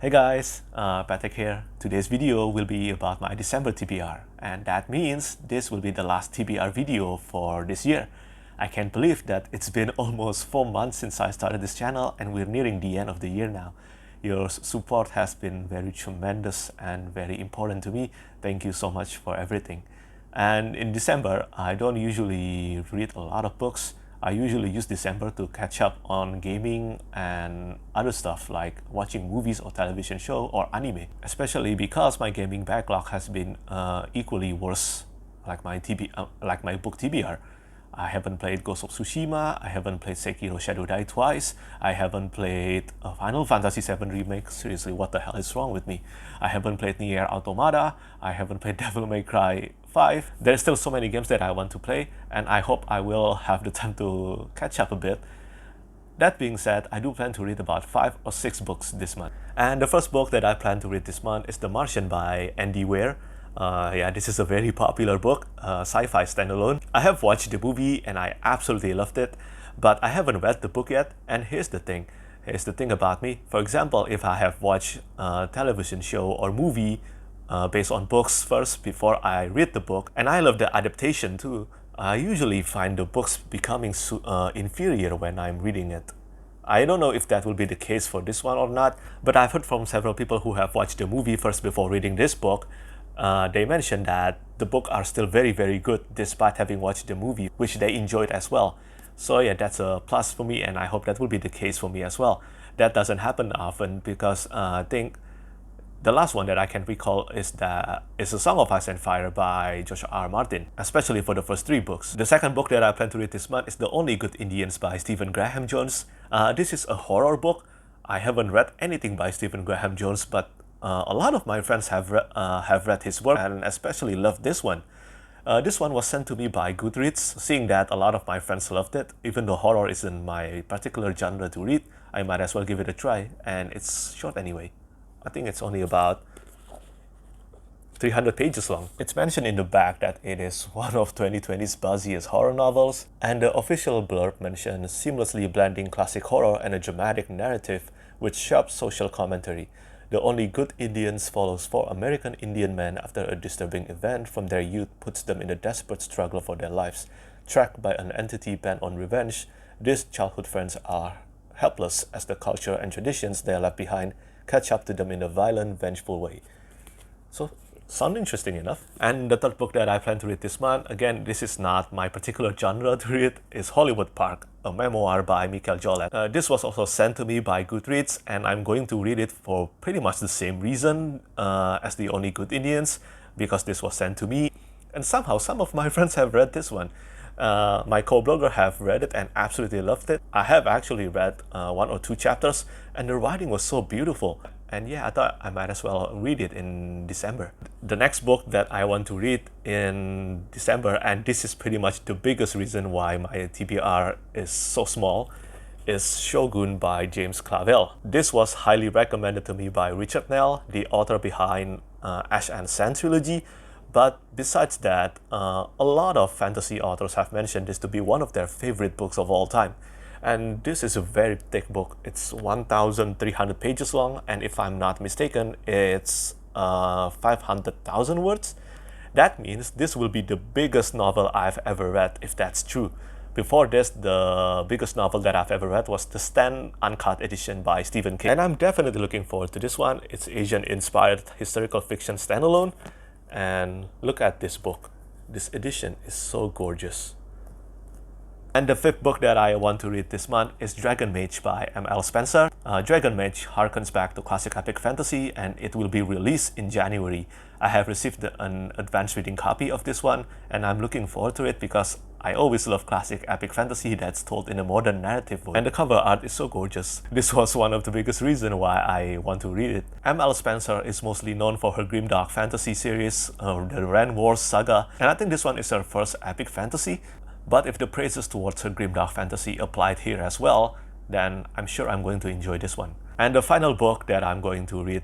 Hey guys, Petrik here. Today's video will be about my December TBR, and that means this will be the last TBR video for this year. I can't believe that it's been almost 4 months since I started this channel and we're nearing the end of the year now. Your support has been very tremendous and very important to me. Thank you so much for everything. And in December, I don't usually read a lot of books. I usually use December to catch up on gaming and other stuff like watching movies or television show or anime. Especially because my gaming backlog has been equally worse, like my book TBR. I haven't played Ghost of Tsushima, I haven't played Sekiro Shadow Die twice, I haven't played Final Fantasy VII Remake. Seriously, what the hell is wrong with me? I haven't played Nier Automata, I haven't played Devil May Cry 5. There's still so many games that I want to play, and I hope I will have the time to catch up a bit. That being said, I do plan to read about 5 or 6 books this month. And the first book that I plan to read this month is The Martian by Andy Weir. Yeah, this is a very popular book, sci-fi standalone. I have watched the movie and I absolutely loved it, but I haven't read the book yet. And here's the thing about me. For example, if I have watched a television show or movie based on books first before I read the book, and I love the adaptation too, I usually find the books becoming inferior when I'm reading it. I don't know if that will be the case for this one or not, but I've heard from several people who have watched the movie first before reading this book. They mentioned that the book are still very good despite having watched the movie, which they enjoyed as well. So yeah, that's a plus for me, and I hope that will be the case for me as well. That doesn't happen often because I think the last one that I can recall is A Song of Ice and Fire by George R. Martin, especially for the first 3 books. The second book that I plan to read this month is The Only Good Indians by Stephen Graham Jones. This is a horror book. I haven't read anything by Stephen Graham Jones, but a lot of my friends have read his work and especially loved this one. This one was sent to me by Goodreads. Seeing that a lot of my friends loved it, even though horror isn't my particular genre to read, I might as well give it a try, and it's short anyway. I think it's only about 300 pages long. It's mentioned in the back that it is one of 2020's buzziest horror novels, and the official blurb mentions seamlessly blending classic horror and a dramatic narrative with sharp social commentary. The Only Good Indians follows 4 American Indian men after a disturbing event from their youth puts them in a desperate struggle for their lives. Tracked by an entity bent on revenge, these childhood friends are helpless as the culture and traditions they left behind catch up to them in a violent, vengeful way. So, sound interesting enough. And the third book that I plan to read this month, again, this is not my particular genre to read, is Hollywood Park, a memoir by Michael Jollett. This was also sent to me by Goodreads, and I'm going to read it for pretty much the same reason as The Only Good Indians, because this was sent to me. And somehow, some of my friends have read this one. My co-blogger have read it and absolutely loved it. I have actually read 1 or 2 chapters, and the writing was so beautiful. And yeah, I thought I might as well read it in December. The next book that I want to read in December, and this is pretty much the biggest reason why my TBR is so small, is Shogun by James Clavell. This was highly recommended to me by Richard Nell, the author behind Ash and Sand trilogy. But besides that, a lot of fantasy authors have mentioned this to be one of their favorite books of all time. And this is a very thick book. It's 1,300 pages long, and if I'm not mistaken, it's 500,000 words. That means this will be the biggest novel I've ever read, if that's true. Before this, the biggest novel that I've ever read was the Stan Uncut Edition by Stephen King. And I'm definitely looking forward to this one. It's Asian-inspired historical fiction standalone. And look at this book. This edition is so gorgeous. And the 5th book that I want to read this month is Dragon Mage by M.L. Spencer. Dragon Mage harkens back to classic epic fantasy, and it will be released in January. I have received an advanced reading copy of this one, and I'm looking forward to it because I always love classic epic fantasy that's told in a modern narrative way. And the cover art is so gorgeous. This was one of the biggest reasons why I want to read it. M.L. Spencer is mostly known for her grimdark fantasy series, the Ren Wars saga, and I think this one is her first epic fantasy. But if the praises towards her grimdark fantasy applied here as well, then I'm sure I'm going to enjoy this one. And the final book that I'm going to read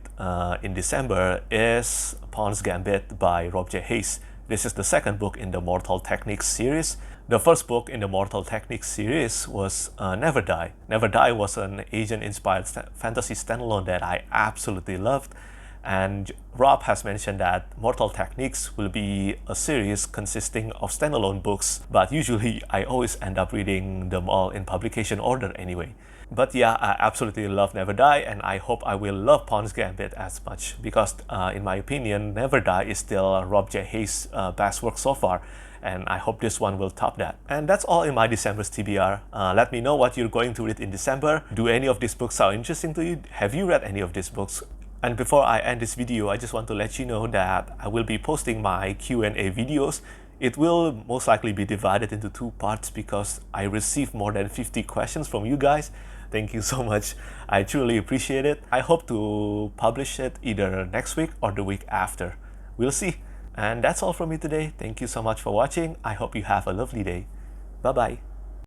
in December is Pawn's Gambit by Rob J. Hayes. This is the second book in the Mortal Techniques series. The first book in the Mortal Techniques series was Never Die. Never Die was an Asian-inspired fantasy standalone that I absolutely loved. And Rob has mentioned that Mortal Techniques will be a series consisting of standalone books, but usually I always end up reading them all in publication order anyway. But yeah, I absolutely love Never Die, and I hope I will love Pawn's Gambit as much, because in my opinion, Never Die is still Rob J. Hayes' best work so far, and I hope this one will top that. And that's all in my December's TBR. Let me know what you're going to read in December. Do any of these books sound interesting to you? Have you read any of these books? And before I end this video, I just want to let you know that I will be posting my Q&A videos. It will most likely be divided into two parts because I received more than 50 questions from you guys. Thank you so much. I truly appreciate it. I hope to publish it either next week or the week after. We'll see. And that's all from me today. Thank you so much for watching. I hope you have a lovely day. Bye-bye.